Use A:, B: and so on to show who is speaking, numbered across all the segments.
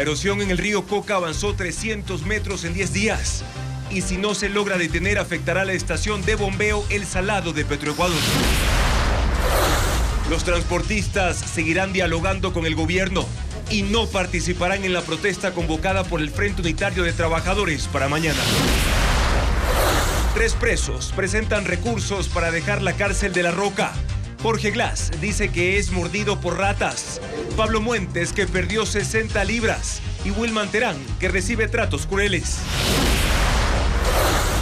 A: erosión en el río Coca avanzó 300 metros en 10 días. Y si no se logra detener, afectará a la estación de bombeo El Salado de Petroecuador. Los transportistas seguirán dialogando con el gobierno y no participarán en la protesta convocada por el Frente Unitario de Trabajadores para mañana. 3 presos presentan recursos para dejar la cárcel de La Roca. Jorge Glass dice que es mordido por ratas. Pablo Muentes, que perdió 60 libras. Y Wilman Terán, que recibe tratos crueles.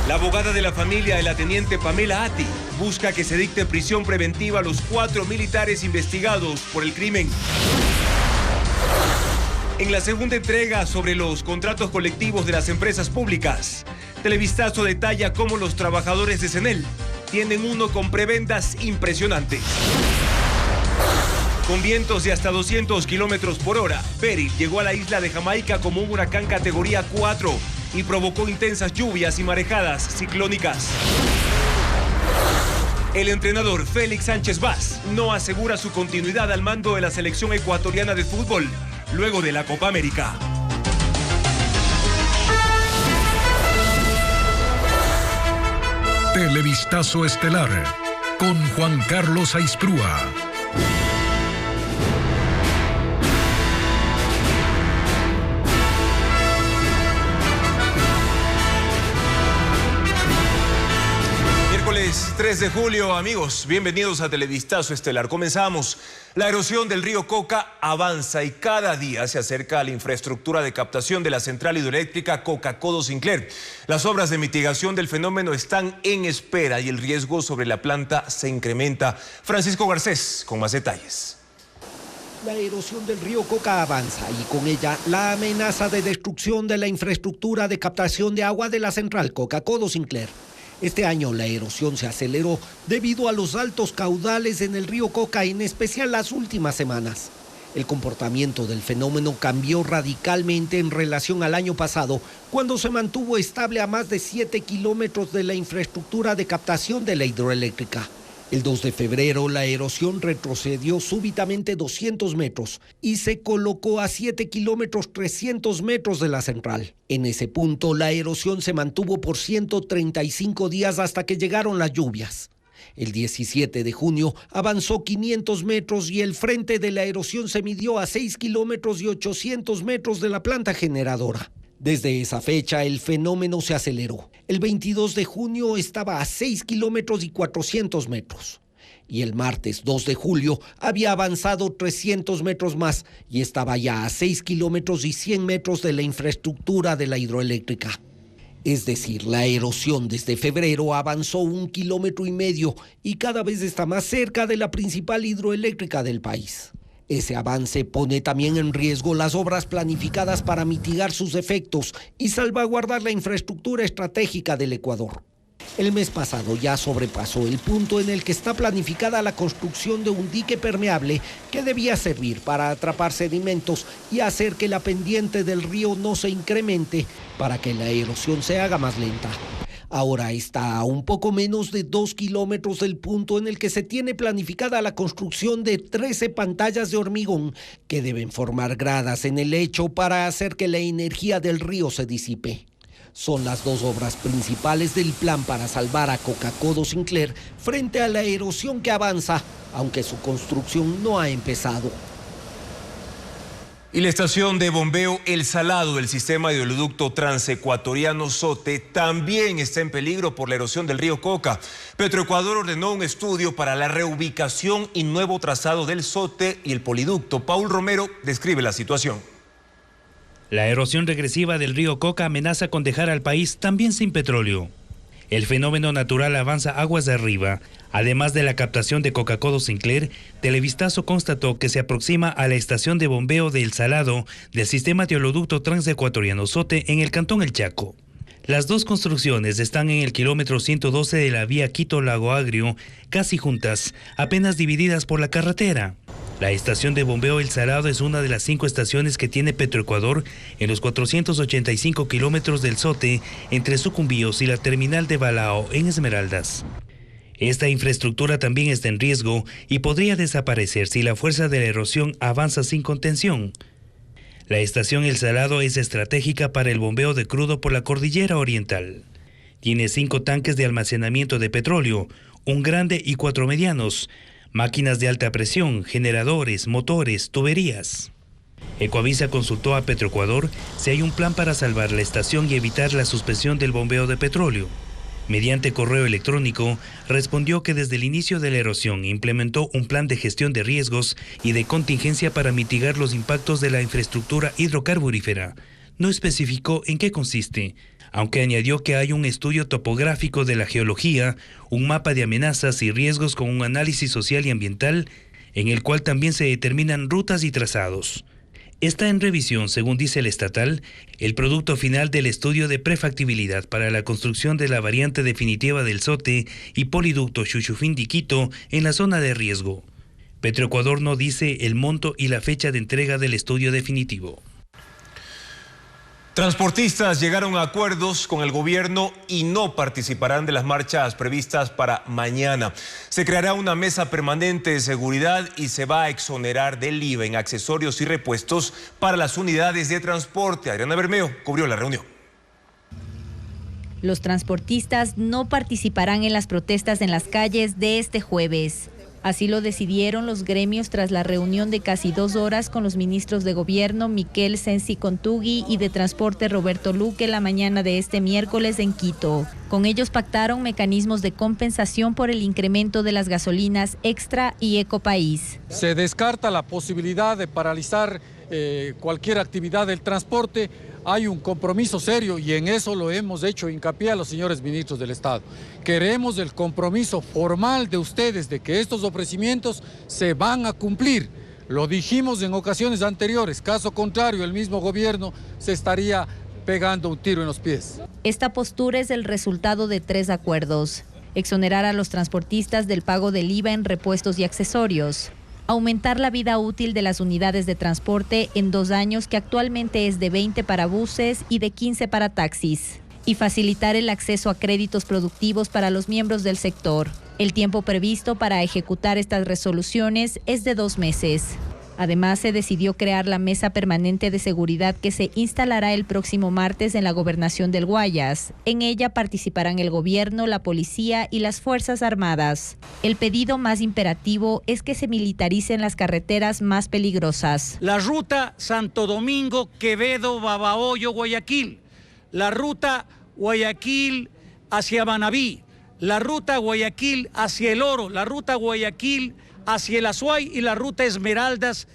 A: La abogada de la familia de la teniente Pamela Atti busca que se dicte prisión preventiva a los 4 militares investigados por el crimen. En la segunda entrega sobre los contratos colectivos de las empresas públicas, Televistazo detalla cómo los trabajadores de CENEL tienen uno con prebendas impresionantes. Con vientos de hasta 200 kilómetros por hora, Beryl llegó a la isla de Jamaica como un huracán categoría 4 y provocó intensas lluvias y marejadas ciclónicas. El entrenador Félix Sánchez Vaz no asegura su continuidad al mando de la selección ecuatoriana de fútbol luego de la Copa América.
B: Televistazo estelar con Juan Carlos Aisprúa.
A: Miércoles 3 de julio, amigos, bienvenidos a Televistazo estelar. Comenzamos. La erosión del río Coca avanza y cada día se acerca a la infraestructura de captación de la central hidroeléctrica Coca-Codo Sinclair. Las obras de mitigación del fenómeno están en espera y el riesgo sobre la planta se incrementa. Francisco Garcés con más detalles.
C: La erosión del río Coca avanza y con ella la amenaza de destrucción de la infraestructura de captación de agua de la central Coca-Codo Sinclair. Este año la erosión se aceleró debido a los altos caudales en el río Coca, en especial las últimas semanas. El comportamiento del fenómeno cambió radicalmente en relación al año pasado, cuando se mantuvo estable a más de 7 kilómetros de la infraestructura de captación de la hidroeléctrica. El 2 de febrero la erosión retrocedió súbitamente 200 metros y se colocó a 7 kilómetros 300 metros de la central. En ese punto la erosión se mantuvo por 135 días hasta que llegaron las lluvias. El 17 de junio avanzó 500 metros y el frente de la erosión se midió a 6 kilómetros y 800 metros de la planta generadora. Desde esa fecha el fenómeno se aceleró. El 22 de junio estaba a 6 kilómetros y 400 metros. Y el martes 2 de julio había avanzado 300 metros más y estaba ya a 6 kilómetros y 100 metros de la infraestructura de la hidroeléctrica. Es decir, la erosión desde febrero avanzó 1,5 kilómetros y cada vez está más cerca de la principal hidroeléctrica del país. Ese avance pone también en riesgo las obras planificadas para mitigar sus efectos y salvaguardar la infraestructura estratégica del Ecuador. El mes pasado ya sobrepasó el punto en el que está planificada la construcción de un dique permeable que debía servir para atrapar sedimentos y hacer que la pendiente del río no se incremente para que la erosión se haga más lenta. Ahora está a un poco menos de 2 kilómetros del punto en el que se tiene planificada la construcción de 13 pantallas de hormigón que deben formar gradas en el lecho para hacer que la energía del río se disipe. Son las 2 obras principales del plan para salvar a Coca-Codo Sinclair frente a la erosión que avanza, aunque su construcción no ha empezado.
A: Y la estación de bombeo El Salado del sistema de oleoducto transecuatoriano SOTE también está en peligro por la erosión del río Coca. Petroecuador ordenó un estudio para la reubicación y nuevo trazado del SOTE y el poliducto. Paul Romero describe la situación.
D: La erosión regresiva del río Coca amenaza con dejar al país también sin petróleo. El fenómeno natural avanza aguas de arriba. Además de la captación de Coca-Codo Sinclair, Televistazo constató que se aproxima a la estación de bombeo de El Salado del sistema de oleoducto transecuatoriano SOTE en el cantón El Chaco. Las 2 construcciones están en el kilómetro 112 de la vía Quito-Lago Agrio, casi juntas, apenas divididas por la carretera. La estación de bombeo El Salado es una de las 5 estaciones que tiene Petroecuador en los 485 kilómetros del SOTE entre Sucumbíos y la terminal de Balao en Esmeraldas. Esta infraestructura también está en riesgo y podría desaparecer si la fuerza de la erosión avanza sin contención. La estación El Salado es estratégica para el bombeo de crudo por la cordillera oriental. Tiene 5 tanques de almacenamiento de petróleo, un grande y 4 medianos, máquinas de alta presión, generadores, motores, tuberías. Ecoavisa consultó a Petroecuador si hay un plan para salvar la estación y evitar la suspensión del bombeo de petróleo. Mediante correo electrónico, respondió que desde el inicio de la erosión implementó un plan de gestión de riesgos y de contingencia para mitigar los impactos de la infraestructura hidrocarburífera. No especificó en qué consiste, aunque añadió que hay un estudio topográfico de la geología, un mapa de amenazas y riesgos con un análisis social y ambiental, en el cual también se determinan rutas y trazados. Está en revisión, según dice el estatal, el producto final del estudio de prefactibilidad para la construcción de la variante definitiva del Sote y poliducto Chuchufindi-Quito en la zona de riesgo. Petroecuador no dice el monto y la fecha de entrega del estudio definitivo.
A: Transportistas llegaron a acuerdos con el gobierno y no participarán de las marchas previstas para mañana. Se creará una mesa permanente de seguridad y se va a exonerar del IVA en accesorios y repuestos para las unidades de transporte. Adriana Bermeo cubrió la reunión.
E: Los transportistas no participarán en las protestas en las calles de este jueves. Así lo decidieron los gremios tras la reunión de casi 2 horas con los ministros de Gobierno Miquel Sensi Contugui y de Transporte Roberto Luque la mañana de este miércoles en Quito. Con ellos pactaron mecanismos de compensación por el incremento de las gasolinas Extra y Ecopaís.
F: Se descarta la posibilidad de paralizar cualquier actividad del transporte. Hay un compromiso serio y en eso lo hemos hecho hincapié a los señores ministros del Estado. Queremos el compromiso formal de ustedes de que estos ofrecimientos se van a cumplir. Lo dijimos en ocasiones anteriores, caso contrario el mismo gobierno se estaría pegando un tiro en los pies.
E: Esta postura es el resultado de 3 acuerdos. Exonerar a los transportistas del pago del IVA en repuestos y accesorios. Aumentar la vida útil de las unidades de transporte en 2 años, que actualmente es de 20 para buses y de 15 para taxis. Y facilitar el acceso a créditos productivos para los miembros del sector. El tiempo previsto para ejecutar estas resoluciones es de 2 meses. Además, se decidió crear la Mesa Permanente de Seguridad que se instalará el próximo martes en la Gobernación del Guayas. En ella participarán el gobierno, la policía y las Fuerzas Armadas. El pedido más imperativo es que se militaricen las carreteras más peligrosas.
G: La ruta Santo Domingo, Quevedo, Babahoyo, Guayaquil. La ruta Guayaquil hacia Manabí. La ruta Guayaquil hacia El Oro. La ruta Guayaquil hacia el Azuay y la ruta Esmeraldas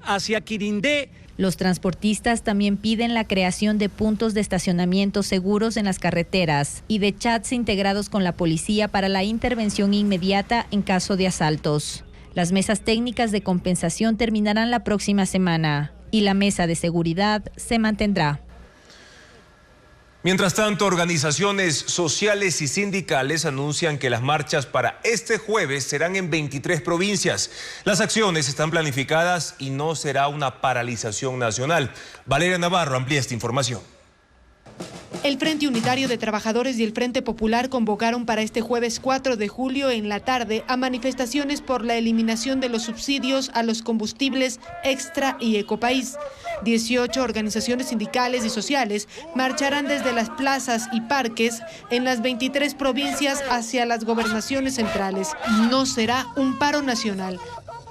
G: hacia Quirindé.
E: Los transportistas también piden la creación de puntos de estacionamiento seguros en las carreteras y de chats integrados con la policía para la intervención inmediata en caso de asaltos. Las mesas técnicas de compensación terminarán la próxima semana y la mesa de seguridad se mantendrá.
A: Mientras tanto, organizaciones sociales y sindicales anuncian que las marchas para este jueves serán en 23 provincias. Las acciones están planificadas y no será una paralización nacional. Valeria Navarro amplía esta información.
H: El Frente Unitario de Trabajadores y el Frente Popular convocaron para este jueves 4 de julio en la tarde a manifestaciones por la eliminación de los subsidios a los combustibles Extra y Ecopaís. 18 organizaciones sindicales y sociales marcharán desde las plazas y parques en las 23 provincias hacia las gobernaciones centrales. No será un paro nacional.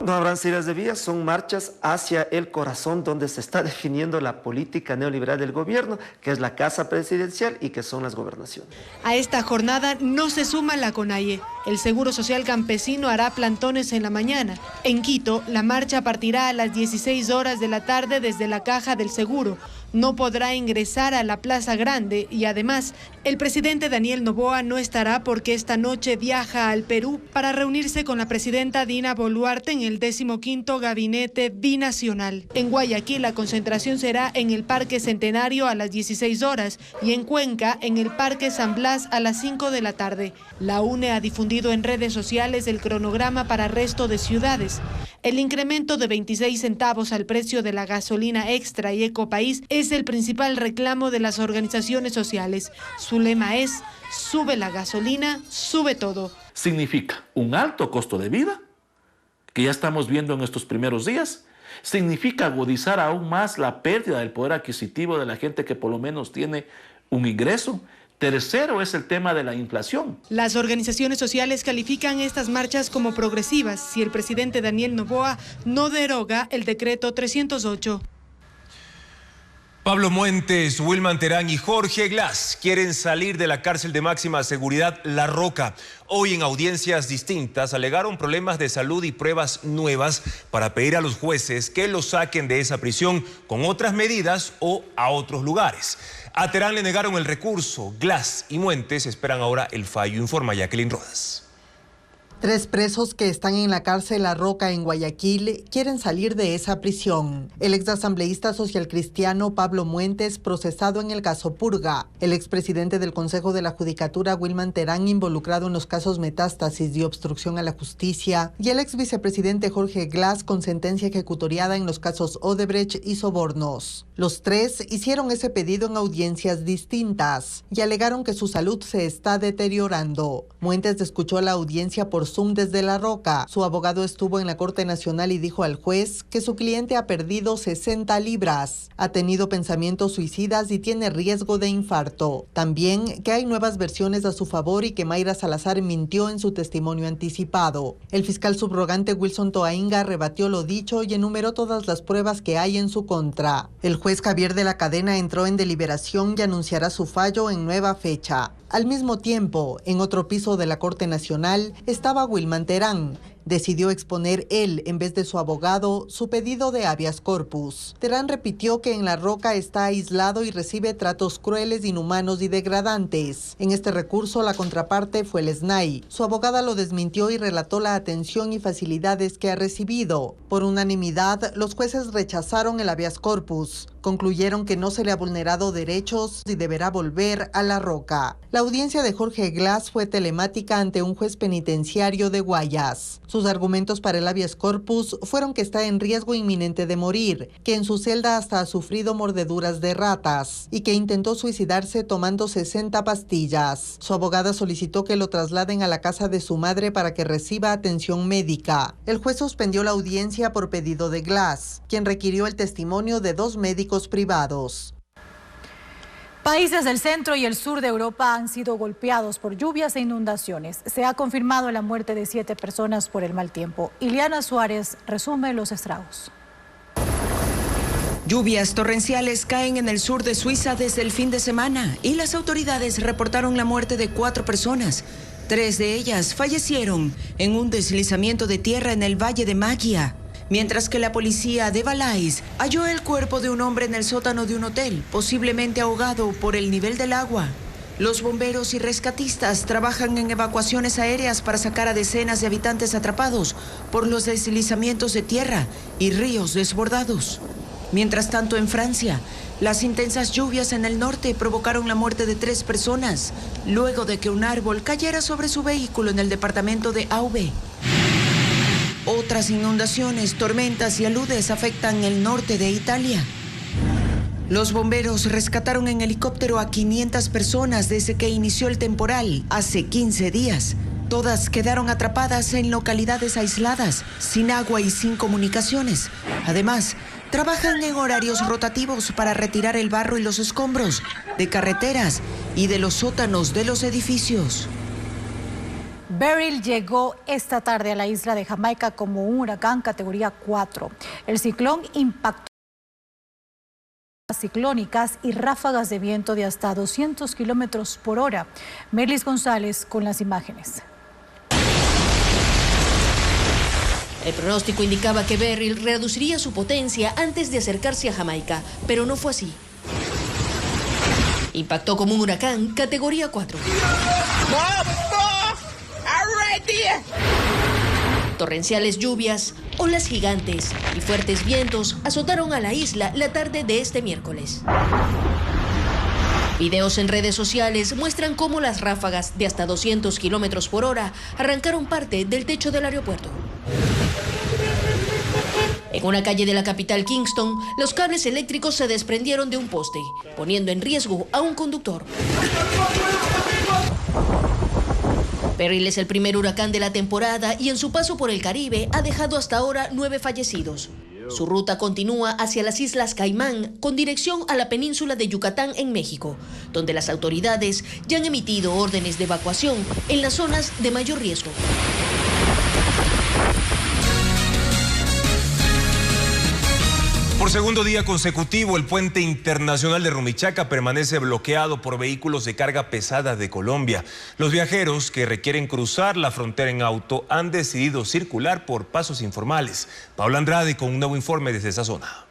I: No habrán salidas de vías, son marchas hacia el corazón donde se está definiendo la política neoliberal del gobierno, que es la Casa Presidencial y que son las gobernaciones.
H: A esta jornada no se suma la CONAIE. El Seguro Social Campesino hará plantones en la mañana. En Quito, la marcha partirá a las 16 horas de la tarde desde la Caja del Seguro. No podrá ingresar a la Plaza Grande y además el presidente Daniel Noboa no estará porque esta noche viaja al Perú para reunirse con la presidenta Dina Boluarte en el 15º Gabinete Binacional. En Guayaquil la concentración será en el Parque Centenario a las 16 horas y en Cuenca en el Parque San Blas a las 5 de la tarde. La UNE ha difundido en redes sociales el cronograma para resto de ciudades. El incremento de 26 centavos al precio de la gasolina Extra y Ecopaís es el principal reclamo de las organizaciones sociales. Su lema es: sube la gasolina, sube todo.
J: Significa un alto costo de vida que ya estamos viendo en estos primeros días, significa agudizar aún más la pérdida del poder adquisitivo de la gente que por lo menos tiene un ingreso. Tercero es el tema de la inflación.
H: Las organizaciones sociales califican estas marchas como progresivas si el presidente Daniel Noboa no deroga el decreto 308.
A: Pablo Muentes, Wilman Terán y Jorge Glass quieren salir de la cárcel de máxima seguridad La Roca. Hoy en audiencias distintas alegaron problemas de salud y pruebas nuevas para pedir a los jueces que los saquen de esa prisión con otras medidas o a otros lugares. A Terán le negaron el recurso. Glass y Muentes esperan ahora el fallo, informa Jacqueline Rodas.
K: 3 presos que están en la cárcel La Roca en Guayaquil quieren salir de esa prisión. El exasambleísta socialcristiano Pablo Muentes, procesado en el caso Purga. El expresidente del Consejo de la Judicatura, Wilman Terán, involucrado en los casos Metástasis y obstrucción a la justicia. Y el exvicepresidente Jorge Glass, con sentencia ejecutoriada en los casos Odebrecht y sobornos. Los 3 hicieron ese pedido en audiencias distintas y alegaron que su salud se está deteriorando. Muentes escuchó la audiencia por Zoom desde La Roca. Su abogado estuvo en la Corte Nacional y dijo al juez que su cliente ha perdido 60 libras, ha tenido pensamientos suicidas y tiene riesgo de infarto. También que hay nuevas versiones a su favor y que Mayra Salazar mintió en su testimonio anticipado. El fiscal subrogante Wilson Toainga rebatió lo dicho y enumeró todas las pruebas que hay en su contra. El juez Javier de la Cadena entró en deliberación y anunciará su fallo en nueva fecha. Al mismo tiempo, en otro piso de la Corte Nacional estaba Wilman Terán. Decidió exponer él, en vez de su abogado, su pedido de habeas corpus. Terán repitió que en La Roca está aislado y recibe tratos crueles, inhumanos y degradantes. En este recurso, la contraparte fue el SNAI. Su abogada lo desmintió y relató la atención y facilidades que ha recibido. Por unanimidad, los jueces rechazaron el habeas corpus. Concluyeron que no se le ha vulnerado derechos y deberá volver a La Roca. La audiencia de Jorge Glass fue telemática ante un juez penitenciario de Guayas. Sus argumentos para el habeas corpus fueron que está en riesgo inminente de morir, que en su celda hasta ha sufrido mordeduras de ratas y que intentó suicidarse tomando 60 pastillas. Su abogada solicitó que lo trasladen a la casa de su madre para que reciba atención médica. El juez suspendió la audiencia por pedido de Glass, quien requirió el testimonio de 2 médicos privados.
L: Países del centro y el sur de Europa han sido golpeados por lluvias e inundaciones. Se ha confirmado la muerte de 7 personas por el mal tiempo. Iliana Suárez resume los estragos.
M: Lluvias torrenciales caen en el sur de Suiza desde el fin de semana y las autoridades reportaron la muerte de 4 personas. 3 de ellas fallecieron en un deslizamiento de tierra en el Valle de Magia. Mientras que la policía de Valais halló el cuerpo de un hombre en el sótano de un hotel, posiblemente ahogado por el nivel del agua. Los bomberos y rescatistas trabajan en evacuaciones aéreas para sacar a decenas de habitantes atrapados por los deslizamientos de tierra y ríos desbordados. Mientras tanto, en Francia, las intensas lluvias en el norte provocaron la muerte de 3 personas, luego de que un árbol cayera sobre su vehículo en el departamento de Aube. Otras inundaciones, tormentas y aludes afectan el norte de Italia. Los bomberos rescataron en helicóptero a 500 personas desde que inició el temporal hace 15 días. Todas quedaron atrapadas en localidades aisladas, sin agua y sin comunicaciones. Además, trabajan en horarios rotativos para retirar el barro y los escombros de carreteras y de los sótanos de los edificios.
L: Beryl llegó esta tarde a la isla de Jamaica como un huracán categoría 4. El ciclón impactó ciclónicas y ráfagas de viento de hasta 200 kilómetros por hora. Merlis González con las imágenes.
N: El pronóstico indicaba que Beryl reduciría su potencia antes de acercarse a Jamaica, pero no fue así. Impactó como un huracán categoría 4. Torrenciales lluvias, olas gigantes y fuertes vientos azotaron a la isla la tarde de este miércoles. Videos en redes sociales muestran cómo las ráfagas de hasta 200 kilómetros por hora arrancaron parte del techo del aeropuerto. En una calle de la capital Kingston, los cables eléctricos se desprendieron de un poste, poniendo en riesgo a un conductor. Beryl es el primer huracán de la temporada y en su paso por el Caribe ha dejado hasta ahora 9 fallecidos. Su ruta continúa hacia las Islas Caimán con dirección a la península de Yucatán en México, donde las autoridades ya han emitido órdenes de evacuación en las zonas de mayor riesgo.
A: Por segundo día consecutivo, el puente internacional de Rumichaca permanece bloqueado por vehículos de carga pesada de Colombia. Los viajeros que requieren cruzar la frontera en auto han decidido circular por pasos informales. Paula Andrade con un nuevo informe desde esa zona.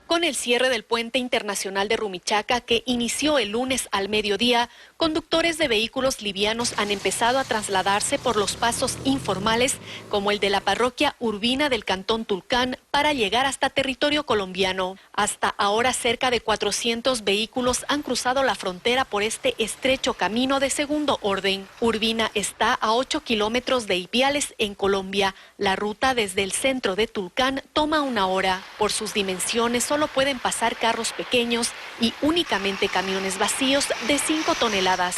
O: Con el cierre del puente internacional de Rumichaca, que inició el lunes al mediodía, conductores de vehículos livianos han empezado a trasladarse por los pasos informales, como el de la parroquia Urbina del Cantón Tulcán, para llegar hasta territorio colombiano. Hasta ahora, cerca de 400 vehículos han cruzado la frontera por este estrecho camino de segundo orden. Urbina está a 8 kilómetros de Ipiales, en Colombia. La ruta desde el centro de Tulcán toma 1 hora. Por sus dimensiones, solo pueden pasar carros pequeños y únicamente camiones vacíos de 5 toneladas.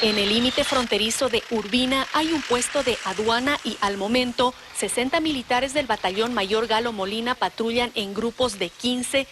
O: En el límite fronterizo de Urbina hay un puesto de aduana y al momento 60 militares del batallón Mayor Galo Molina patrullan en grupos de 15,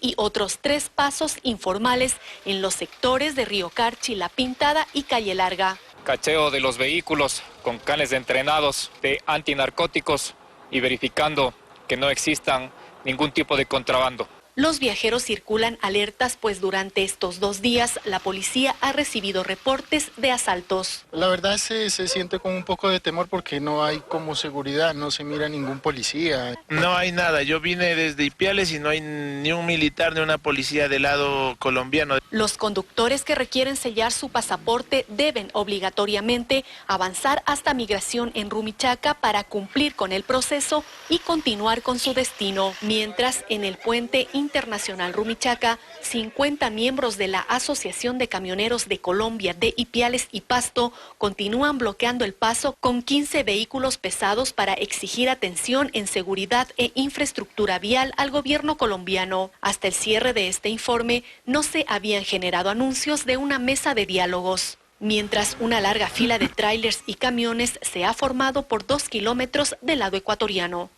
O: y otros 3 pasos informales en los sectores de Río Carchi, La Pintada y Calle Larga.
P: Cacheo de los vehículos con canes entrenados de antinarcóticos y verificando que no existan ningún tipo de contrabando.
O: Los viajeros circulan alertas, pues durante estos 2 días la policía ha recibido reportes de asaltos.
Q: La verdad se siente con un poco de temor porque no hay como seguridad, no se mira ningún policía.
R: No hay nada, yo vine desde Ipiales y no hay ni un militar ni una policía del lado colombiano.
O: Los conductores que requieren sellar su pasaporte deben obligatoriamente avanzar hasta migración en Rumichaca para cumplir con el proceso y continuar con su destino. Mientras en el puente internacional Rumichaca, 50 miembros de la Asociación de Camioneros de Colombia de Ipiales y Pasto continúan bloqueando el paso con 15 vehículos pesados para exigir atención en seguridad e infraestructura vial al gobierno colombiano. Hasta el cierre de este informe no se habían generado anuncios de una mesa de diálogos. Mientras una larga fila de tráilers y camiones se ha formado por 2 kilómetros del lado ecuatoriano.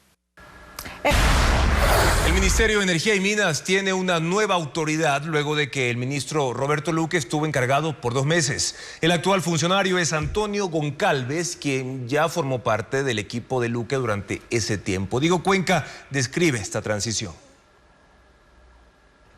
A: El Ministerio de Energía y Minas tiene una nueva autoridad luego de que el ministro Roberto Luque estuvo encargado por 2 meses. El actual funcionario es Antonio Goncalves, quien ya formó parte del equipo de Luque durante ese tiempo. Diego Cuenca describe esta transición.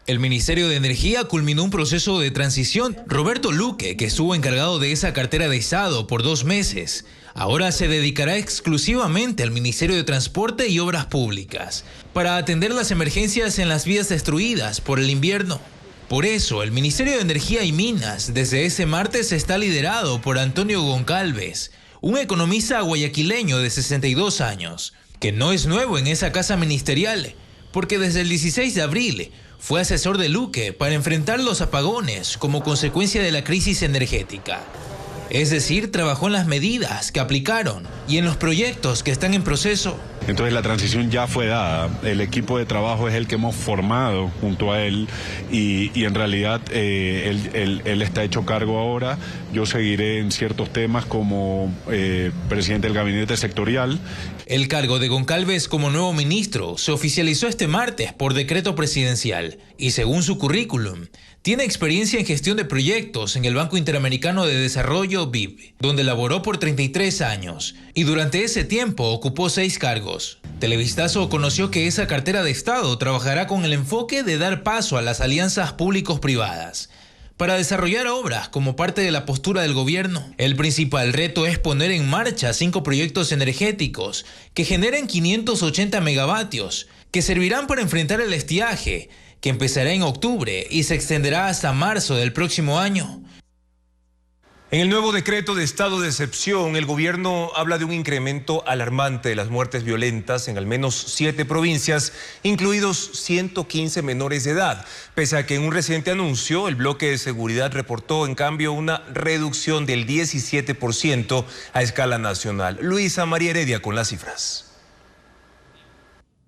S: El Ministerio de Energía culminó un proceso de transición. Roberto Luque, que estuvo encargado de esa cartera de Estado por 2 meses, ahora se dedicará exclusivamente al Ministerio de Transporte y Obras Públicas para atender las emergencias en las vías destruidas por el invierno. Por eso, el Ministerio de Energía y Minas desde ese martes está liderado por Antonio Goncalves, un economista guayaquileño de 62 años, que no es nuevo en esa casa ministerial, porque desde el 16 de abril fue asesor de Luque para enfrentar los apagones como consecuencia de la crisis energética. Es decir, trabajó en las medidas que aplicaron y en los proyectos que están en proceso.
T: Entonces la transición ya fue dada, el equipo de trabajo es el que hemos formado junto a él y en realidad él está hecho cargo ahora. Yo seguiré en ciertos temas como presidente del gabinete sectorial.
S: El cargo de Goncalves como nuevo ministro se oficializó este martes por decreto presidencial y según su currículum, tiene experiencia en gestión de proyectos en el Banco Interamericano de Desarrollo BID, donde laboró por 33 años y durante ese tiempo ocupó 6 cargos. Televistazo conoció que esa cartera de Estado trabajará con el enfoque de dar paso a las alianzas públicos-privadas para desarrollar obras como parte de la postura del gobierno. El principal reto es poner en marcha 5 proyectos energéticos que generen 580 megavatios, que servirán para enfrentar el estiaje, que empezará en octubre y se extenderá hasta marzo del próximo año.
A: En el nuevo decreto de estado de excepción, el gobierno habla de un incremento alarmante de las muertes violentas en al menos 7 provincias, incluidos 115 menores de edad. Pese a que en un reciente anuncio, el bloque de seguridad reportó en cambio una reducción del 17% a escala nacional. Luisa María Heredia con las cifras.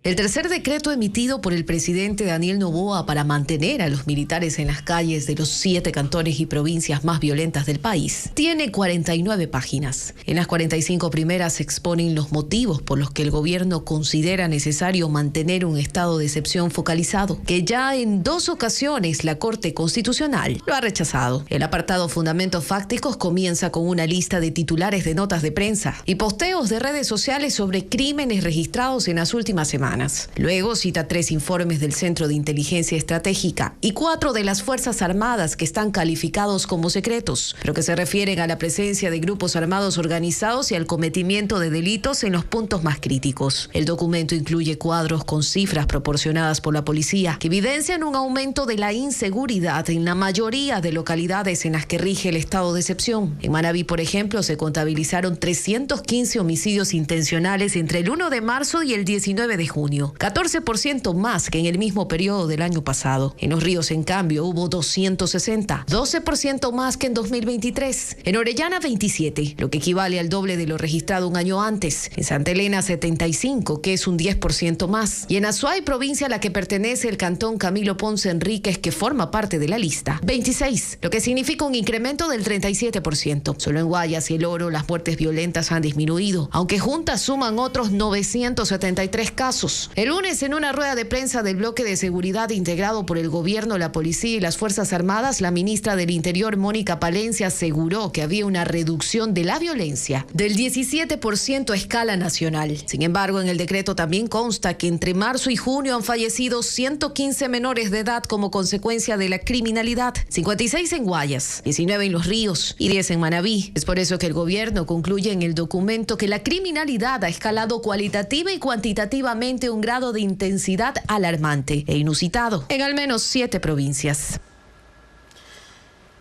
U: El tercer decreto emitido por el presidente Daniel Noboa para mantener a los militares en las calles de los 7 cantones y provincias más violentas del país tiene 49 páginas. En las 45 primeras se exponen los motivos por los que el gobierno considera necesario mantener un estado de excepción focalizado, que ya en 2 ocasiones la Corte Constitucional lo ha rechazado. El apartado Fundamentos Fácticos comienza con una lista de titulares de notas de prensa y posteos de redes sociales sobre crímenes registrados en las últimas semanas. Luego cita 3 informes del Centro de Inteligencia Estratégica y 4 de las Fuerzas Armadas que están calificados como secretos, pero que se refieren a la presencia de grupos armados organizados y al cometimiento de delitos en los puntos más críticos. El documento incluye cuadros con cifras proporcionadas por la policía que evidencian un aumento de la inseguridad en la mayoría de localidades en las que rige el estado de excepción. En Manabí, por ejemplo, se contabilizaron 315 homicidios intencionales entre el 1 de marzo y el 19 de junio. 14% más que en el mismo periodo del año pasado. En Los Ríos, en cambio, hubo 260, 12% más que en 2023. En Orellana, 27, lo que equivale al doble de lo registrado un año antes. En Santa Elena, 75, que es un 10% más. Y en Azuay, provincia a la que pertenece el cantón Camilo Ponce Enríquez, que forma parte de la lista, 26, lo que significa un incremento del 37%. Solo en Guayas y El Oro las muertes violentas han disminuido, aunque juntas suman otros 973 casos. El lunes, en una rueda de prensa del bloque de seguridad integrado por el gobierno, la policía y las Fuerzas Armadas, la ministra del Interior, Mónica Palencia, aseguró que había una reducción de la violencia del 17% a escala nacional. Sin embargo, en el decreto también consta que entre marzo y junio han fallecido 115 menores de edad como consecuencia de la criminalidad, 56 en Guayas, 19 en Los Ríos y 10 en Manabí. Es por eso que el gobierno concluye en el documento que la criminalidad ha escalado cualitativa y cuantitativamente un grado de intensidad alarmante e inusitado en al menos 7 provincias.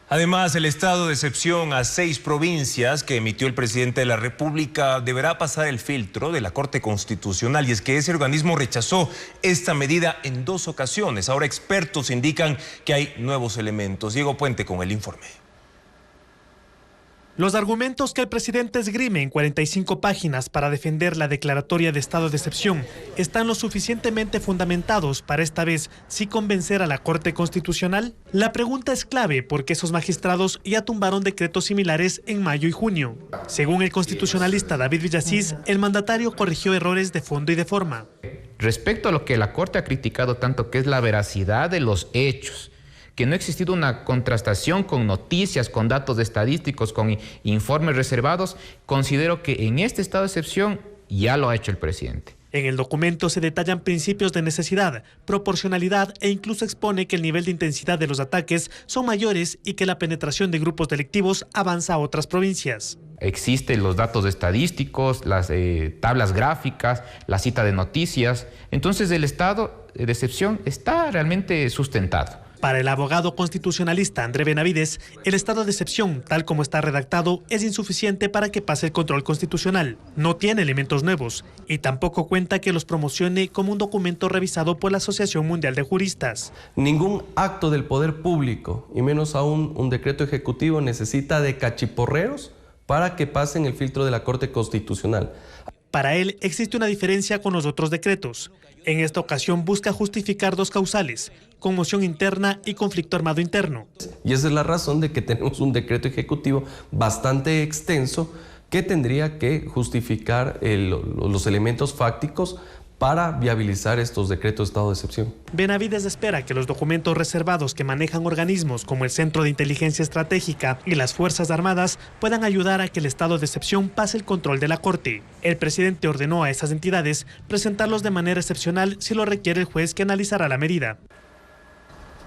A: Además, el estado de excepción a 6 provincias que emitió el presidente de la República deberá pasar el filtro de la Corte Constitucional, y es que ese organismo rechazó esta medida en 2 ocasiones. Ahora expertos indican que hay nuevos elementos. Diego Puente con el informe.
V: Los argumentos que el presidente esgrime en 45 páginas para defender la declaratoria de estado de excepción están lo suficientemente fundamentados para esta vez sí convencer a la Corte Constitucional. La pregunta es clave porque esos magistrados ya tumbaron decretos similares en mayo y junio. Según el constitucionalista David Villasís, el mandatario corrigió errores de fondo y de forma.
W: Respecto a lo que la Corte ha criticado tanto, que es la veracidad de los hechos, que no ha existido una contrastación con noticias, con datos estadísticos, con informes reservados, considero que en este estado de excepción ya lo ha hecho el presidente.
V: En el documento se detallan principios de necesidad, proporcionalidad e incluso expone que el nivel de intensidad de los ataques son mayores y que la penetración de grupos delictivos avanza a otras provincias.
W: Existen los datos estadísticos, las tablas gráficas, la cita de noticias. Entonces el estado de excepción está realmente sustentado.
V: Para el abogado constitucionalista André Benavides, el estado de excepción, tal como está redactado, es insuficiente para que pase el control constitucional. No tiene elementos nuevos y tampoco cuenta que los promocione como un documento revisado por la Asociación Mundial de Juristas.
X: Ningún acto del poder público, y menos aún un decreto ejecutivo, necesita de cachiporreros para que pasen el filtro de la Corte Constitucional.
V: Para él existe una diferencia con los otros decretos. En esta ocasión busca justificar 2 causales: conmoción interna y conflicto armado interno.
X: Y esa es la razón de que tenemos un decreto ejecutivo bastante extenso que tendría que justificar los elementos fácticos para viabilizar estos decretos de estado de excepción.
V: Benavides espera que los documentos reservados que manejan organismos como el Centro de Inteligencia Estratégica y las Fuerzas Armadas puedan ayudar a que el estado de excepción pase el control de la Corte. El presidente ordenó a esas entidades presentarlos de manera excepcional si lo requiere el juez que analizará la medida.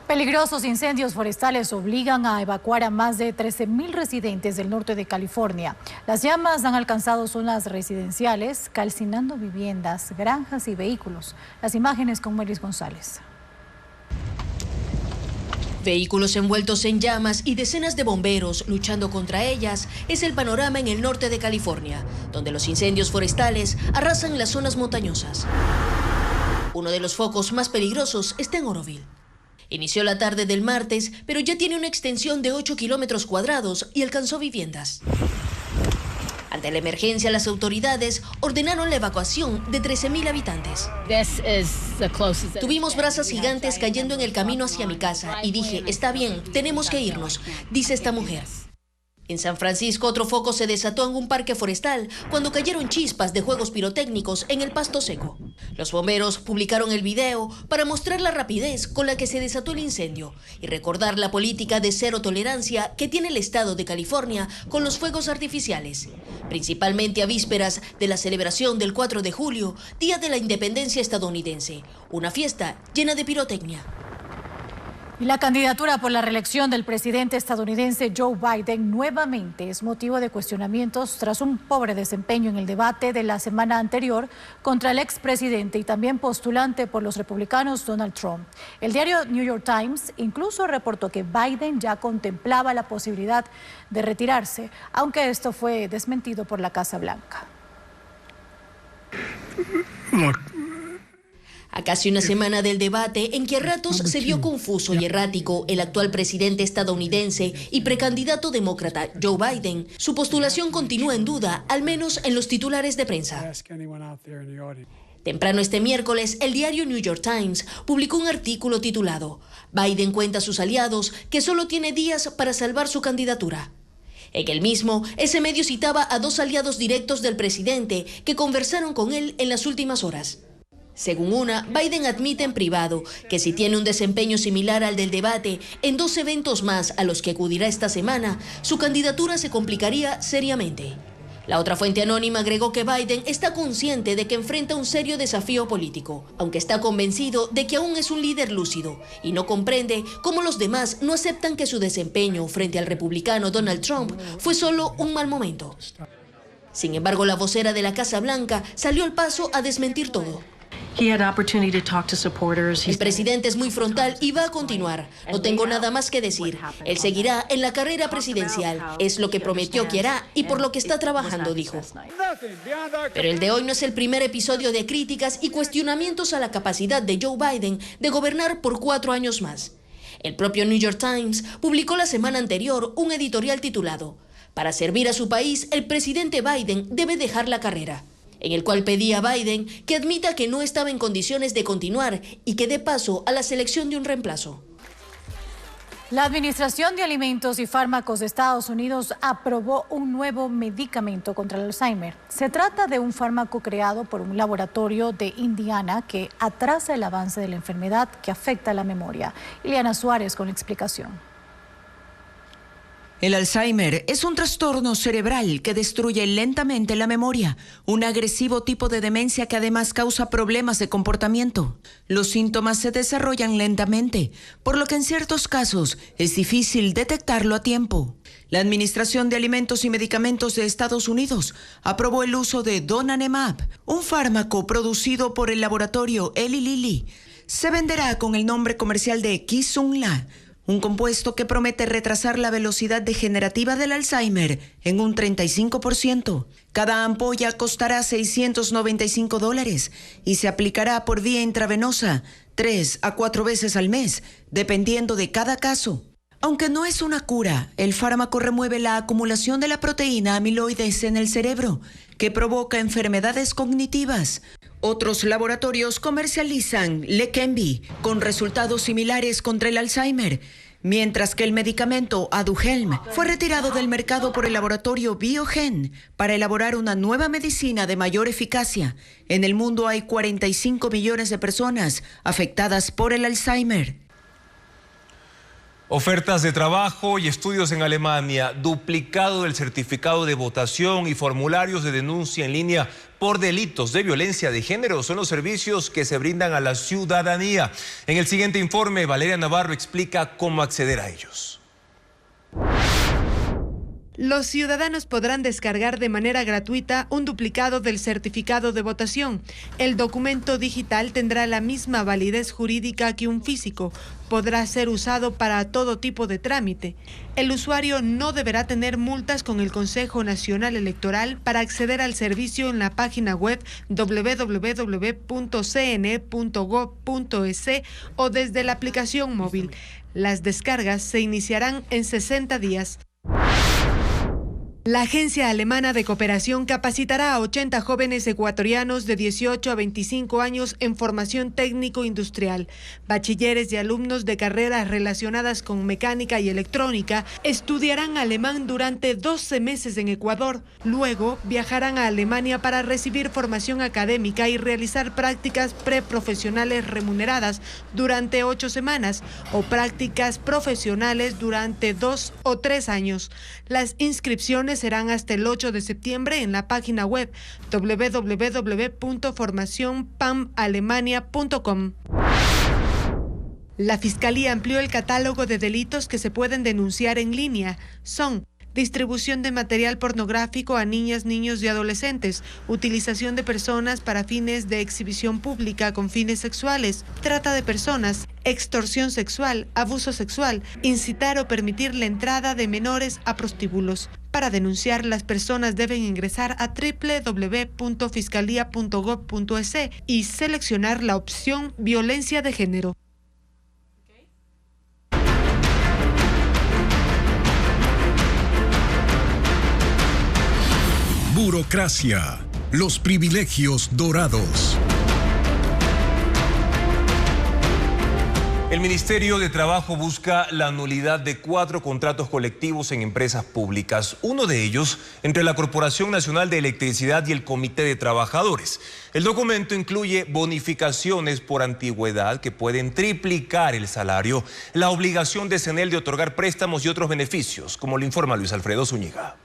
L: Peligrosos incendios forestales obligan a evacuar a más de 13.000 residentes del norte de California. Las llamas han alcanzado zonas residenciales, calcinando viviendas, granjas y vehículos. Las imágenes con Melis González.
N: Vehículos envueltos en llamas y decenas de bomberos luchando contra ellas es el panorama en el norte de California, donde los incendios forestales arrasan las zonas montañosas. Uno de los focos más peligrosos está en Oroville. Inició la tarde del martes, pero ya tiene una extensión de 8 kilómetros cuadrados y alcanzó viviendas. Ante la emergencia, las autoridades ordenaron la evacuación de 13.000 habitantes. Tuvimos brasas gigantes cayendo en el camino hacia mi casa y dije, está bien, tenemos que irnos, dice esta mujer. En San Francisco, otro foco se desató en un parque forestal cuando cayeron chispas de juegos pirotécnicos en el pasto seco. Los bomberos publicaron el video para mostrar la rapidez con la que se desató el incendio y recordar la política de cero tolerancia que tiene el estado de California con los fuegos artificiales, principalmente a vísperas de la celebración del 4 de julio, Día de la Independencia estadounidense, una fiesta llena de pirotecnia.
L: Y la candidatura por la reelección del presidente estadounidense Joe Biden nuevamente es motivo de cuestionamientos tras un pobre desempeño en el debate de la semana anterior contra el expresidente y también postulante por los republicanos Donald Trump. El diario New York Times incluso reportó que Biden ya contemplaba la posibilidad de retirarse, aunque esto fue desmentido por la Casa Blanca.
N: A casi una semana del debate, en que a ratos se vio confuso y errático el actual presidente estadounidense y precandidato demócrata Joe Biden, su postulación continúa en duda, al menos en los titulares de prensa. Temprano este miércoles, el diario New York Times publicó un artículo titulado «Biden cuenta a sus aliados que solo tiene días para salvar su candidatura». En el mismo, ese medio citaba a 2 aliados directos del presidente que conversaron con él en las últimas horas. Según una, Biden admite en privado que si tiene un desempeño similar al del debate en 2 eventos más a los que acudirá esta semana, su candidatura se complicaría seriamente. La otra fuente anónima agregó que Biden está consciente de que enfrenta un serio desafío político, aunque está convencido de que aún es un líder lúcido y no comprende cómo los demás no aceptan que su desempeño frente al republicano Donald Trump fue solo un mal momento. Sin embargo, la vocera de la Casa Blanca salió al paso a desmentir todo. El presidente es muy frontal y va a continuar. No tengo nada más que decir. Él seguirá en la carrera presidencial. Es lo que prometió que hará y por lo que está trabajando, dijo. Pero el de hoy no es el primer episodio de críticas y cuestionamientos a la capacidad de Joe Biden de gobernar por 4 años más. El propio New York Times publicó la semana anterior un editorial titulado «Para servir a su país, el presidente Biden debe dejar la carrera», en el cual pedía a Biden que admita que no estaba en condiciones de continuar y que dé paso a la selección de un reemplazo.
L: La Administración de Alimentos y Fármacos de Estados Unidos aprobó un nuevo medicamento contra el Alzheimer. Se trata de un fármaco creado por un laboratorio de Indiana que atrasa el avance de la enfermedad que afecta la memoria. Ileana Suárez con la explicación.
M: El Alzheimer es un trastorno cerebral que destruye lentamente la memoria, un agresivo tipo de demencia que además causa problemas de comportamiento. Los síntomas se desarrollan lentamente, por lo que en ciertos casos es difícil detectarlo a tiempo. La Administración de Alimentos y Medicamentos de Estados Unidos aprobó el uso de donanemab, un fármaco producido por el laboratorio Eli Lilly. Se venderá con el nombre comercial de Kisunla, un compuesto que promete retrasar la velocidad degenerativa del Alzheimer en un 35%. Cada ampolla costará $695 y se aplicará por vía intravenosa 3 a 4 veces al mes, dependiendo de cada caso. Aunque no es una cura, el fármaco remueve la acumulación de la proteína amiloides en el cerebro, que provoca enfermedades cognitivas. Otros laboratorios comercializan Leqembi con resultados similares contra el Alzheimer, mientras que el medicamento Aduhelm fue retirado del mercado por el laboratorio Biogen para elaborar una nueva medicina de mayor eficacia. En el mundo hay 45 millones de personas afectadas por el Alzheimer.
A: Ofertas de trabajo y estudios en Alemania, duplicado del certificado de votación y formularios de denuncia en línea por delitos de violencia de género son los servicios que se brindan a la ciudadanía. En el siguiente informe, Valeria Navarro explica cómo acceder a ellos.
H: Los ciudadanos podrán descargar de manera gratuita un duplicado del certificado de votación. El documento digital tendrá la misma validez jurídica que un físico. Podrá ser usado para todo tipo de trámite. El usuario no deberá tener multas con el Consejo Nacional Electoral para acceder al servicio en la página web www.cn.gov.es o desde la aplicación móvil. Las descargas se iniciarán en 60 días. La Agencia Alemana de Cooperación capacitará a 80 jóvenes ecuatorianos de 18 a 25 años en formación técnico-industrial. Bachilleres y alumnos de carreras relacionadas con mecánica y electrónica estudiarán alemán durante 12 meses en Ecuador. Luego viajarán a Alemania para recibir formación académica y realizar prácticas preprofesionales remuneradas durante 8 semanas o prácticas profesionales durante 2 o 3 años. Las inscripciones serán hasta el 8 de septiembre en la página web www.formacionpamalemania.com. La Fiscalía amplió el catálogo de delitos que se pueden denunciar en línea. Son distribución de material pornográfico a niñas, niños y adolescentes, utilización de personas para fines de exhibición pública con fines sexuales, trata de personas, extorsión sexual, abuso sexual, incitar o permitir la entrada de menores a prostíbulos. Para denunciar, las personas deben ingresar a www.fiscalia.gov.es y seleccionar la opción Violencia de Género.
B: Burocracia, los privilegios dorados.
A: El Ministerio de Trabajo busca la nulidad de 4 contratos colectivos en empresas públicas, uno de ellos entre la Corporación Nacional de Electricidad y el Comité de Trabajadores. El documento incluye bonificaciones por antigüedad que pueden triplicar el salario, la obligación de CNEL de otorgar préstamos y otros beneficios, como lo informa Luis Alfredo Zúñiga.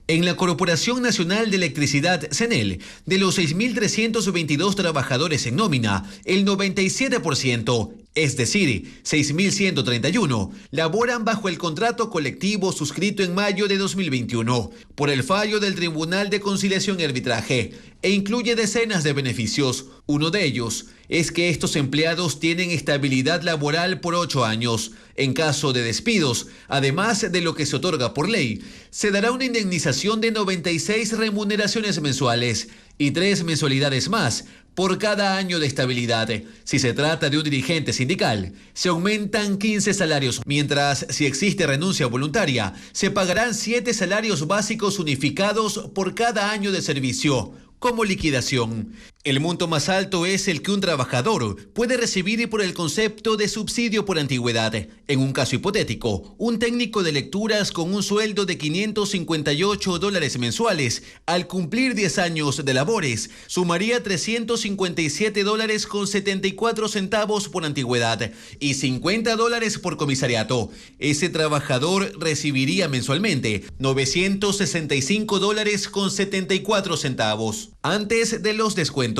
C: En la Corporación Nacional de Electricidad, CNEL, de los 6.322 trabajadores en nómina, el 97%, es decir, 6.131, laboran bajo el contrato colectivo suscrito en mayo de 2021 por el fallo del Tribunal de Conciliación y Arbitraje e incluye decenas de beneficios. Uno de ellos es que estos empleados tienen estabilidad laboral por 8 años. En caso de despidos, además de lo que se otorga por ley, se dará una indemnización de 96 remuneraciones mensuales y 3 mensualidades más por cada año de estabilidad. Si se trata de un dirigente sindical, se aumentan 15 salarios, mientras si existe renuncia voluntaria, se pagarán 7 salarios básicos unificados por cada año de servicio, como liquidación. El monto más alto es el que un trabajador puede recibir por el concepto de subsidio por antigüedad. En un caso hipotético, un técnico de lecturas con un sueldo de $558 mensuales, al cumplir 10 años de labores, sumaría $357.74 por antigüedad y $50 por comisariato. Ese trabajador recibiría mensualmente $965.74 antes de los descuentos.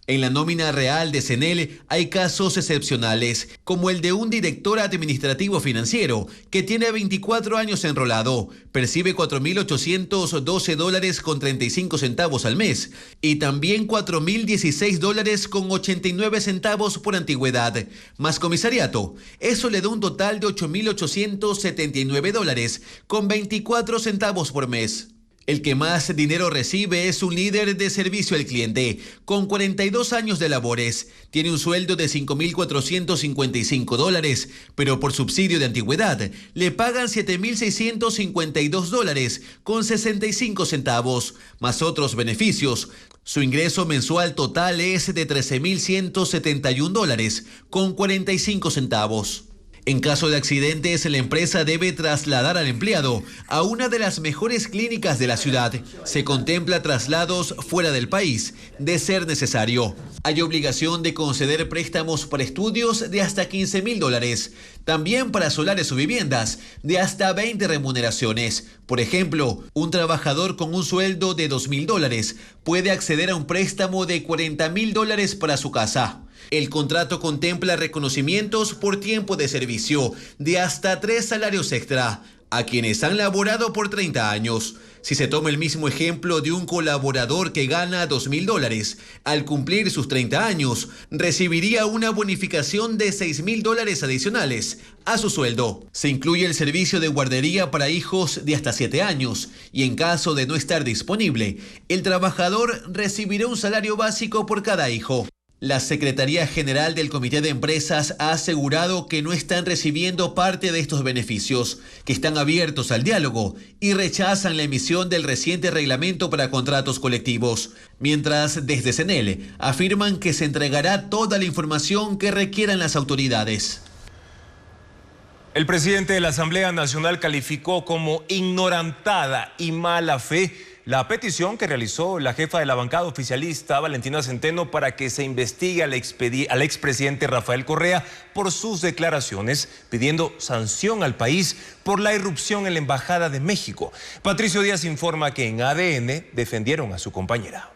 C: En la nómina real de CNEL hay casos excepcionales, como el de un director administrativo financiero que tiene 24 años enrolado, percibe $4.812.35 al mes y también $4.016.89 por antigüedad, más comisariato. Eso le da un total de $8.879.24 por mes. El que más dinero recibe es un líder de servicio al cliente, con 42 años de labores. Tiene un sueldo de $5.455, pero por subsidio de antigüedad le pagan $7.652.65, más otros beneficios. Su ingreso mensual total es de $13.171.45. En caso de accidentes, la empresa debe trasladar al empleado a una de las mejores clínicas de la ciudad. Se contempla traslados fuera del país, de ser necesario. Hay obligación de conceder préstamos para estudios de hasta $15.000. También para solares o viviendas, de hasta 20 remuneraciones. Por ejemplo, un trabajador con un sueldo de $2.000 puede acceder a un préstamo de $40.000 para su casa. El contrato contempla reconocimientos por tiempo de servicio de hasta 3 salarios extra a quienes han laborado por 30 años. Si se toma el mismo ejemplo de un colaborador que gana $2.000, al cumplir sus 30 años, recibiría una bonificación de $6.000 adicionales a su sueldo. Se incluye el servicio de guardería para hijos de hasta 7 años y en caso de no estar disponible, el trabajador recibirá un salario básico por cada hijo. La Secretaría General del Comité de Empresas ha asegurado que no están recibiendo parte de estos beneficios, que están abiertos al diálogo y rechazan la emisión del reciente reglamento para contratos colectivos, mientras desde CNEL afirman que se entregará toda la información que requieran las autoridades.
A: El presidente de la Asamblea Nacional calificó como ignorantada y mala fe la petición que realizó la jefa de la bancada oficialista, Valentina Centeno, para que se investigue al expresidente Rafael Correa por sus declaraciones, pidiendo sanción al país por la irrupción en la Embajada de México. Patricio Díaz informa que en ADN defendieron a su compañera.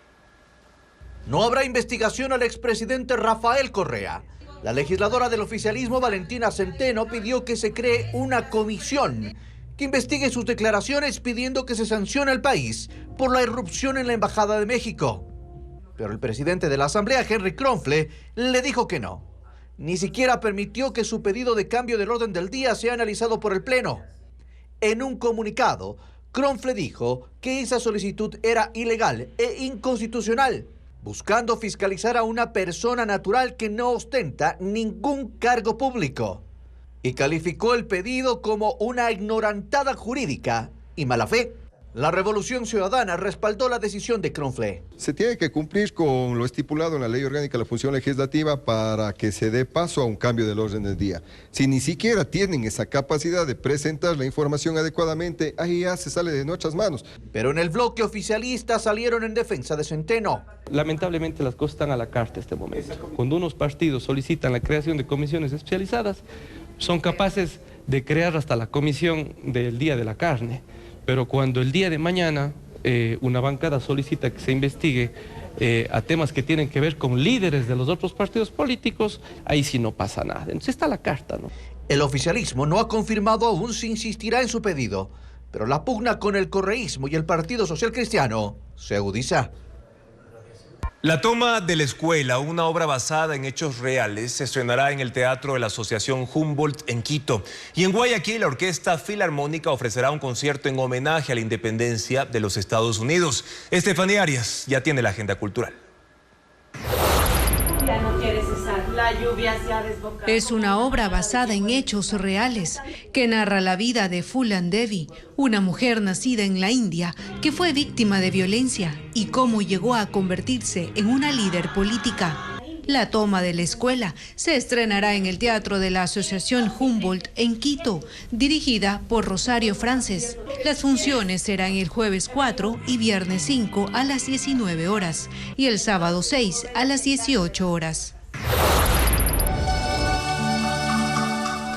D: No habrá investigación al expresidente Rafael Correa. La legisladora del oficialismo, Valentina Centeno, pidió que se cree una comisión que investigue sus declaraciones pidiendo que se sancione al país por la irrupción en la Embajada de México. Pero el presidente de la Asamblea, Henry Kronfle, le dijo que no. Ni siquiera permitió que su pedido de cambio del orden del día sea analizado por el Pleno. En un comunicado, Kronfle dijo que esa solicitud era ilegal e inconstitucional, buscando fiscalizar a una persona natural que no ostenta ningún cargo público, y calificó el pedido como una ignorantada jurídica y mala fe. La Revolución Ciudadana respaldó la decisión de Kronfle.
E: Se tiene que cumplir con lo estipulado en la Ley Orgánica de la Función Legislativa para que se dé paso a un cambio del orden del día. Si ni siquiera tienen esa capacidad de presentar la información adecuadamente, ahí ya se sale de nuestras manos.
D: Pero en el bloque oficialista salieron en defensa de Centeno.
X: Lamentablemente las cosas están a la carta en este momento. Cuando unos partidos solicitan la creación de comisiones especializadas, son capaces de crear hasta la comisión del Día de la Carne. Pero cuando el día de mañana una bancada solicita que se investigue a temas que tienen que ver con líderes de los otros partidos políticos, ahí sí no pasa nada. Entonces está la carta, ¿no?
D: El oficialismo no ha confirmado aún si insistirá en su pedido, pero la pugna con el correísmo y el Partido Social Cristiano se agudiza.
A: La toma de la escuela, una obra basada en hechos reales, se estrenará en el Teatro de la Asociación Humboldt en Quito. Y en Guayaquil, la Orquesta Filarmónica ofrecerá un concierto en homenaje a la independencia de los Estados Unidos. Estefanía Arias ya tiene la agenda cultural.
F: Ya no quiere cesar, la lluvia se ha desbocado.
G: Es una obra basada en hechos reales que narra la vida de Phulan Devi, una mujer nacida en la India que fue víctima de violencia y cómo llegó a convertirse en una líder política. La toma de la escuela se estrenará en el Teatro de la Asociación Humboldt en Quito, dirigida por Rosario Frances. Las funciones serán el jueves 4 y viernes 5 a las 19 horas y el sábado 6 a las 18 horas.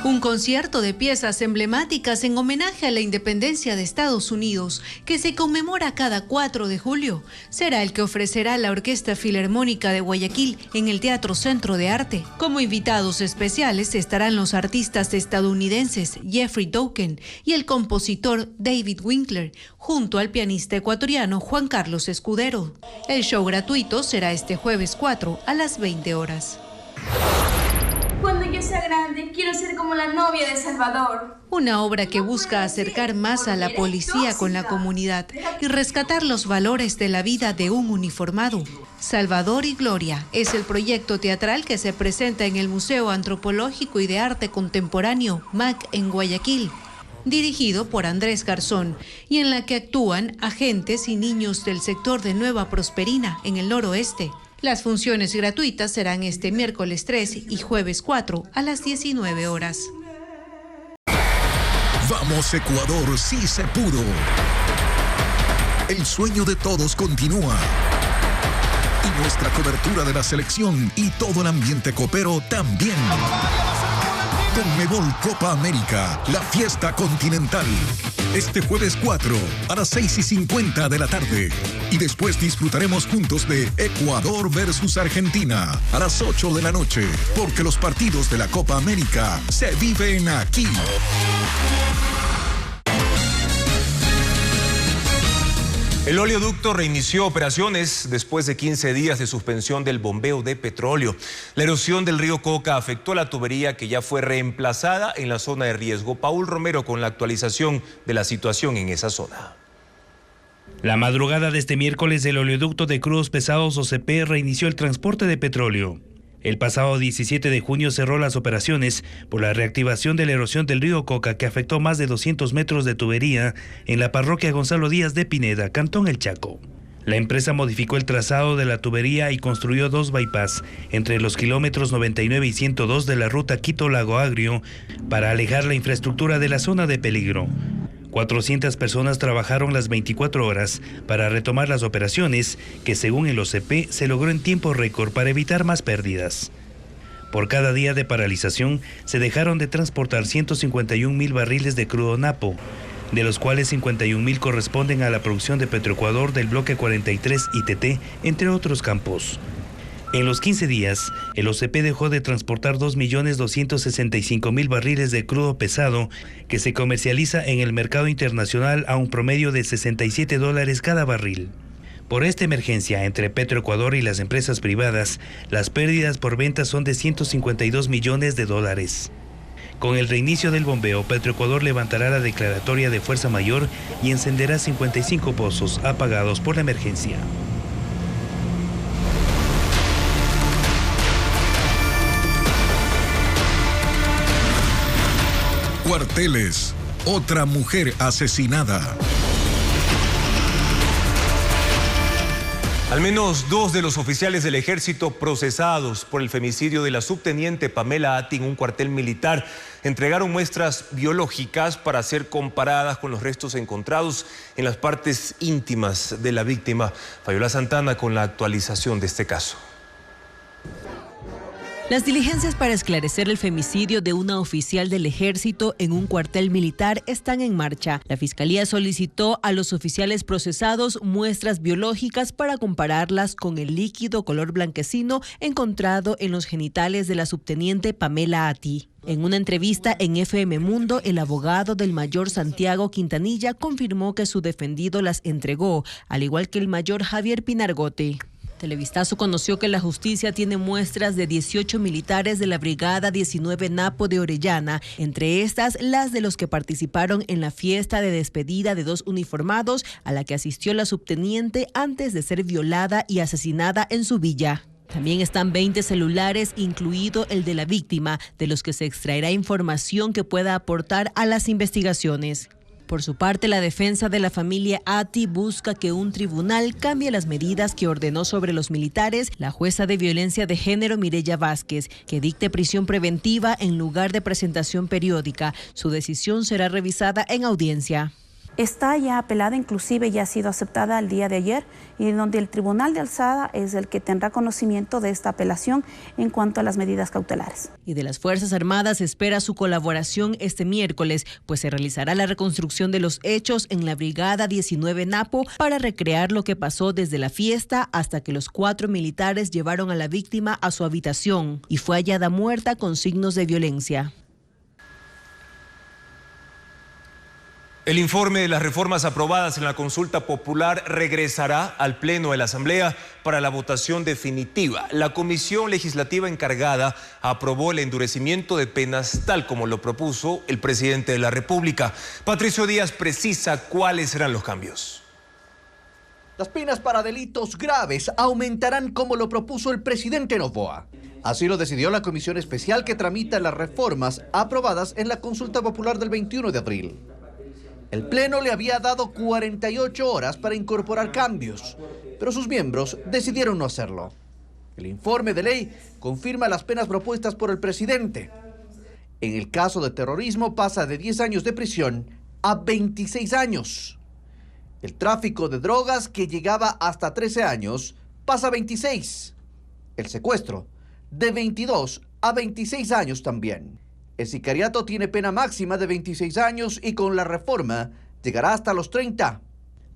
G: Un concierto de piezas emblemáticas en homenaje a la independencia de Estados Unidos, que se conmemora cada 4 de julio, será el que ofrecerá la Orquesta Filarmónica de Guayaquil en el Teatro Centro de Arte. Como invitados especiales estarán los artistas estadounidenses Jeffrey Doken y el compositor David Winkler, junto al pianista ecuatoriano Juan Carlos Escudero. El show gratuito será este jueves 4 a las 20 horas.
F: Cuando yo sea grande, quiero ser como la novia de Salvador.
G: Una obra que busca acercar más a la policía con la comunidad y rescatar los valores de la vida de un uniformado. Salvador y Gloria es el proyecto teatral que se presenta en el Museo Antropológico y de Arte Contemporáneo MAC en Guayaquil, dirigido por Andrés Garzón, y en la que actúan agentes y niños del sector de Nueva Prosperina en el noroeste. Las funciones gratuitas serán este miércoles 3 y jueves 4 a las 19 horas.
B: Vamos Ecuador, sí se pudo. El sueño de todos continúa. Y nuestra cobertura de la selección y todo el ambiente copero también. Conmebol Copa América, la fiesta continental. Este jueves 4 a las 6:50 de la tarde. Y después disfrutaremos juntos de Ecuador versus Argentina a las 8 de la noche. Porque los partidos de la Copa América se viven aquí.
A: El oleoducto reinició operaciones después de 15 días de suspensión del bombeo de petróleo. La erosión del río Coca afectó la tubería que ya fue reemplazada en la zona de riesgo. Paul Romero con la actualización de la situación en esa zona.
I: La madrugada de este miércoles, el oleoducto de crudos pesados OCP reinició el transporte de petróleo. El pasado 17 de junio cerró las operaciones por la reactivación de la erosión del río Coca, que afectó más de 200 metros de tubería en la parroquia Gonzalo Díaz de Pineda, Cantón El Chaco. La empresa modificó el trazado de la tubería y construyó 2 bypass entre los kilómetros 99 y 102 de la ruta Quito-Lago Agrio para alejar la infraestructura de la zona de peligro. 400 personas trabajaron las 24 horas para retomar las operaciones, que según el OCP se logró en tiempo récord para evitar más pérdidas. Por cada día de paralización se dejaron de transportar 151.000 barriles de crudo napo, de los cuales 51.000 corresponden a la producción de Petroecuador del bloque 43 ITT, entre otros campos. En los 15 días, el OCP dejó de transportar 2.265.000 barriles de crudo pesado que se comercializa en el mercado internacional a un promedio de $67 cada barril. Por esta emergencia entre Petroecuador y las empresas privadas, las pérdidas por venta son de $152 millones. Con el reinicio del bombeo, Petroecuador levantará la declaratoria de fuerza mayor y encenderá 55 pozos apagados por la emergencia.
B: Cuarteles, otra mujer asesinada.
A: Al menos 2 de los oficiales del ejército procesados por el femicidio de la subteniente Pamela Ati en un cuartel militar entregaron muestras biológicas para ser comparadas con los restos encontrados en las partes íntimas de la víctima. Fabiola Santana con la actualización de este caso.
J: Las diligencias para esclarecer el femicidio de una oficial del ejército en un cuartel militar están en marcha. La Fiscalía solicitó a los oficiales procesados muestras biológicas para compararlas con el líquido color blanquecino encontrado en los genitales de la subteniente Pamela Ati. En una entrevista en FM Mundo, el abogado del mayor Santiago Quintanilla confirmó que su defendido las entregó, al igual que el mayor Javier Pinargote. Televistazo conoció que la justicia tiene muestras de 18 militares de la Brigada 19 Napo de Orellana, entre estas las de los que participaron en la fiesta de despedida de 2 uniformados a la que asistió la subteniente antes de ser violada y asesinada en su villa. También están 20 celulares, incluido el de la víctima, de los que se extraerá información que pueda aportar a las investigaciones. Por su parte, la defensa de la familia Ati busca que un tribunal cambie las medidas que ordenó sobre los militares la jueza de violencia de género Mireya Vázquez, que dicte prisión preventiva en lugar de presentación periódica. Su decisión será revisada en audiencia.
K: Está ya apelada, inclusive ya ha sido aceptada el día de ayer, y donde el Tribunal de Alzada es el que tendrá conocimiento de esta apelación en cuanto a las medidas cautelares.
J: Y de las Fuerzas Armadas espera su colaboración este miércoles, pues se realizará la reconstrucción de los hechos en la Brigada 19 Napo para recrear lo que pasó desde la fiesta hasta que los 4 militares llevaron a la víctima a su habitación y fue hallada muerta con signos de violencia.
A: El informe de las reformas aprobadas en la consulta popular regresará al Pleno de la Asamblea para la votación definitiva. La comisión legislativa encargada aprobó el endurecimiento de penas tal como lo propuso el presidente de la República. Patricio Díaz precisa cuáles serán los cambios.
D: Las penas para delitos graves aumentarán como lo propuso el presidente Noboa. Así lo decidió la comisión especial que tramita las reformas aprobadas en la consulta popular del 21 de abril. El Pleno le había dado 48 horas para incorporar cambios, pero sus miembros decidieron no hacerlo. El informe de ley confirma las penas propuestas por el presidente. En el caso de terrorismo pasa de 10 años de prisión a 26 años. El tráfico de drogas, que llegaba hasta 13 años, pasa a 26. El secuestro, de 22 a 26 años también. El sicariato tiene pena máxima de 26 años y con la reforma llegará hasta los 30.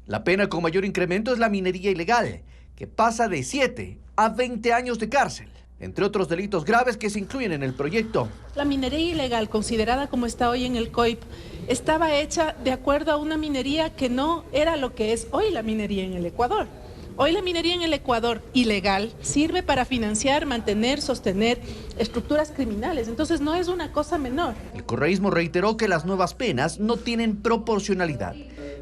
D: La pena con mayor incremento es la minería ilegal, que pasa de 7 a 20 años de cárcel, entre otros delitos graves que se incluyen en el proyecto.
P: La minería ilegal, considerada como está hoy en el COIP, estaba hecha de acuerdo a una minería que no era lo que es hoy la minería en el Ecuador. Hoy la minería en el Ecuador ilegal sirve para financiar, mantener, sostener estructuras criminales. Entonces no es una cosa menor.
D: El correísmo reiteró que las nuevas penas no tienen proporcionalidad,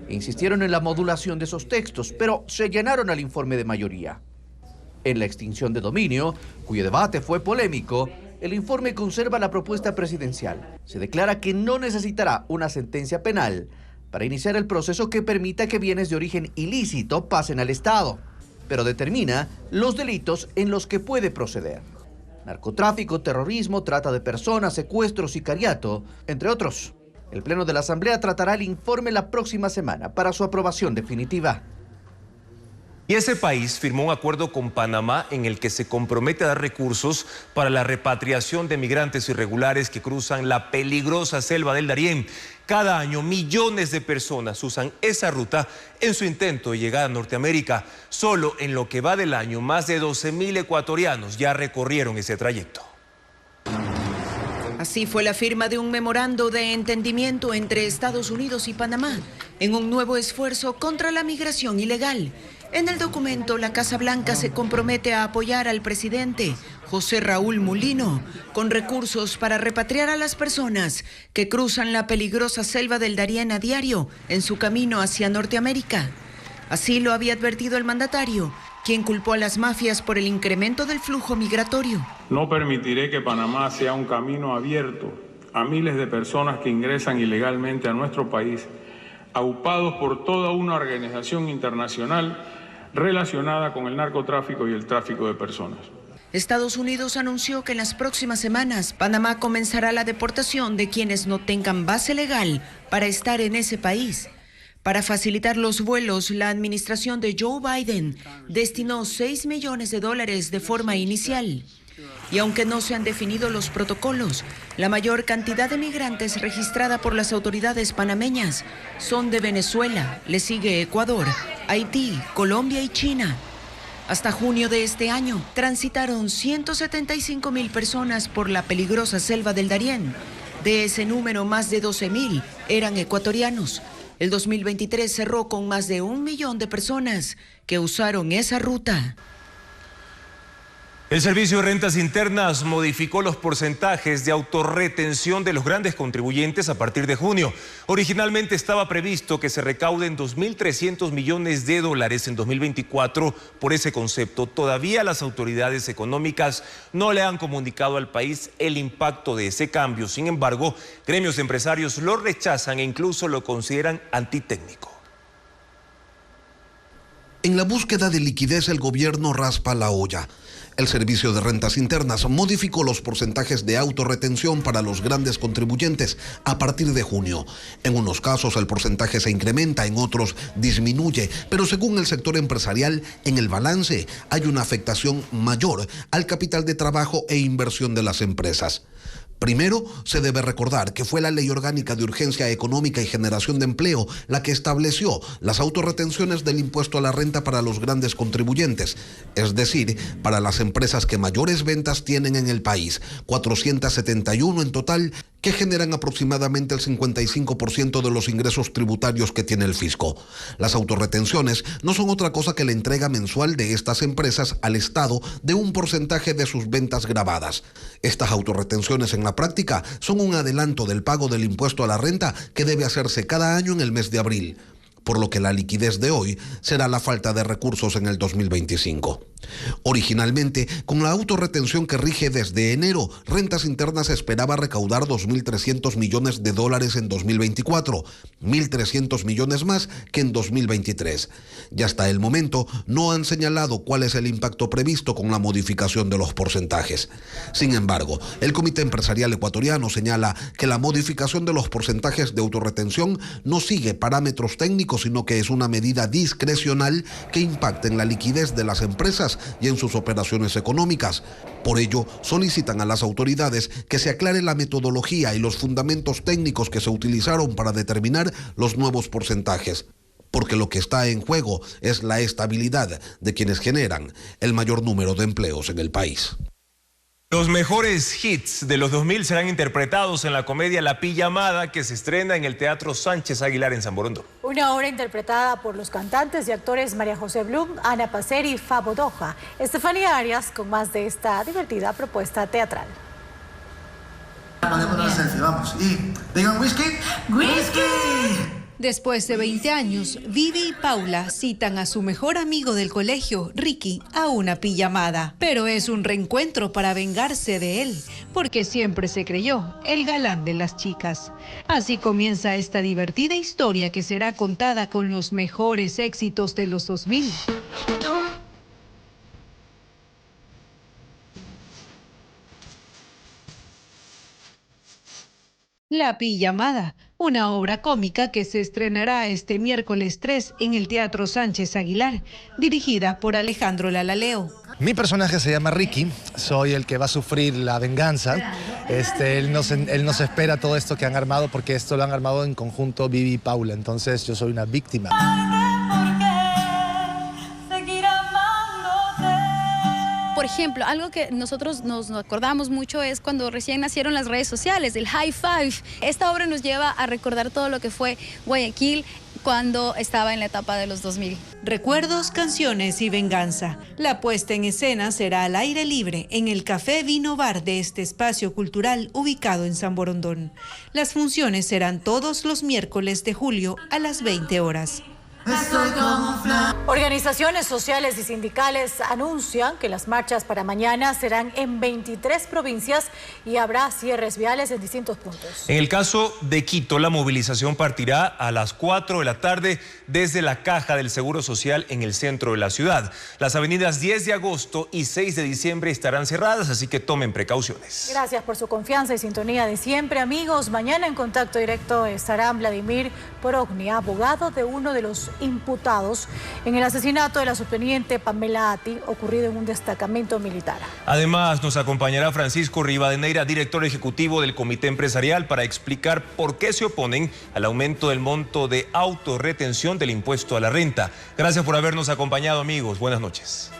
D: e insistieron en la modulación de esos textos, pero se llenaron al informe de mayoría. En la extinción de dominio, cuyo debate fue polémico, el informe conserva la propuesta presidencial. Se declara que no necesitará una sentencia penal para iniciar el proceso que permita que bienes de origen ilícito pasen al Estado, pero determina los delitos en los que puede proceder: narcotráfico, terrorismo, trata de personas, secuestro, sicariato, entre otros. El Pleno de la Asamblea tratará el informe la próxima semana para su aprobación definitiva.
A: Y ese país firmó un acuerdo con Panamá en el que se compromete a dar recursos para la repatriación de migrantes irregulares que cruzan la peligrosa selva del Darién. Cada año millones de personas usan esa ruta en su intento de llegar a Norteamérica. Solo en lo que va del año, más de 12.000 ecuatorianos ya recorrieron ese trayecto.
M: Así fue la firma de un memorando de entendimiento entre Estados Unidos y Panamá en un nuevo esfuerzo contra la migración ilegal. En el documento, la Casa Blanca se compromete a apoyar al presidente José Raúl Mulino con recursos para repatriar a las personas que cruzan la peligrosa selva del Darién a diario en su camino hacia Norteamérica. Así lo había advertido el mandatario, quien culpó a las mafias por el incremento del flujo migratorio.
O: No permitiré que Panamá sea un camino abierto a miles de personas que ingresan ilegalmente a nuestro país, aupados por toda una organización internacional relacionada con el narcotráfico y el tráfico de personas.
M: Estados Unidos anunció que en las próximas semanas Panamá comenzará la deportación de quienes no tengan base legal para estar en ese país. Para facilitar los vuelos, la administración de Joe Biden destinó $6 millones de forma inicial. Y aunque no se han definido los protocolos, la mayor cantidad de migrantes registrada por las autoridades panameñas son de Venezuela, le sigue Ecuador, Haití, Colombia y China. Hasta junio de este año transitaron 175.000 personas por la peligrosa selva del Darién. De ese número, más de 12.000 eran ecuatorianos. El 2023 cerró con más de 1 millón de personas que usaron esa ruta.
A: El Servicio de Rentas Internas modificó los porcentajes de autorretención de los grandes contribuyentes a partir de junio. Originalmente estaba previsto que se recauden $2.300 millones en 2024 por ese concepto. Todavía las autoridades económicas no le han comunicado al país el impacto de ese cambio. Sin embargo, gremios empresarios lo rechazan e incluso lo consideran antitécnico.
Q: En la búsqueda de liquidez, el gobierno raspa la olla. El Servicio de Rentas Internas modificó los porcentajes de autorretención para los grandes contribuyentes a partir de junio. En unos casos el porcentaje se incrementa, en otros disminuye, pero según el sector empresarial, en el balance hay una afectación mayor al capital de trabajo e inversión de las empresas. Primero, se debe recordar que fue la Ley Orgánica de Urgencia Económica y Generación de Empleo la que estableció las autorretenciones del impuesto a la renta para los grandes contribuyentes, es decir, para las empresas que mayores ventas tienen en el país, 471 en total, que generan aproximadamente el 55% de los ingresos tributarios que tiene el fisco. Las autorretenciones no son otra cosa que la entrega mensual de estas empresas al Estado de un porcentaje de sus ventas gravadas. Estas autorretenciones en la práctica son un adelanto del pago del impuesto a la renta que debe hacerse cada año en el mes de abril, por lo que la liquidez de hoy será la falta de recursos en el 2025. Originalmente, con la autorretención que rige desde enero, Rentas Internas esperaba recaudar $2.300 millones en 2024, 1.300 millones más que en 2023. Y hasta el momento no han señalado cuál es el impacto previsto con la modificación de los porcentajes. Sin embargo, el Comité Empresarial Ecuatoriano señala que la modificación de los porcentajes de autorretención no sigue parámetros técnicos, sino que es una medida discrecional que impacta en la liquidez de las empresas y en sus operaciones económicas. Por ello, solicitan a las autoridades que se aclare la metodología y los fundamentos técnicos que se utilizaron para determinar los nuevos porcentajes, porque lo que está en juego es la estabilidad de quienes generan el mayor número de empleos en el país.
A: Los mejores hits de los 2000 serán interpretados en la comedia La Pijamada, que se estrena en el Teatro Sánchez Aguilar en San Borondón.
L: Una obra interpretada por los cantantes y actores María José Blum, Ana Paceri y Fabo Doja. Estefanía Arias con más de esta divertida propuesta teatral.
R: Ponemos una selfie, vamos. Y digan whisky. ¡Whisky!
G: Después de 20 años, Vivi y Paula citan a su mejor amigo del colegio, Ricky, a una pijamada. Pero es un reencuentro para vengarse de él, porque siempre se creyó el galán de las chicas. Así comienza esta divertida historia que será contada con los mejores éxitos de los 2000. La pijamada, una obra cómica que se estrenará este miércoles 3 en el Teatro Sánchez Aguilar, dirigida por Alejandro Lalaleo.
R: Mi personaje se llama Ricky, soy el que va a sufrir la venganza. Él nos espera todo esto que han armado, porque esto lo han armado en conjunto Vivi y Paula, entonces yo soy una víctima.
S: Por ejemplo, algo que nosotros nos acordamos mucho es cuando recién nacieron las redes sociales, el high five. Esta obra nos lleva a recordar todo lo que fue Guayaquil cuando estaba en la etapa de los 2000.
G: Recuerdos, canciones y venganza. La puesta en escena será al aire libre en el Café Vino Bar de este espacio cultural ubicado en San Borondón. Las funciones serán todos los miércoles de julio a las 20 horas.
L: Organizaciones sociales y sindicales anuncian que las marchas para mañana serán en 23 provincias y habrá cierres viales en distintos puntos.
A: En el caso de Quito, la movilización partirá a las 4 de la tarde desde la Caja del Seguro Social en el centro de la ciudad. Las avenidas 10 de agosto y 6 de diciembre estarán cerradas, así que tomen precauciones.
L: Gracias por su confianza y sintonía de siempre, amigos. Mañana en contacto directo estará Vladimir Porogni, abogado de uno de los imputados en el asesinato de la subteniente Pamela Ati, ocurrido en un destacamento militar.
A: Además, nos acompañará Francisco Rivadeneira, director ejecutivo del Comité Empresarial, para explicar por qué se oponen al aumento del monto de autorretención del impuesto a la renta. Gracias por habernos acompañado, amigos. Buenas noches.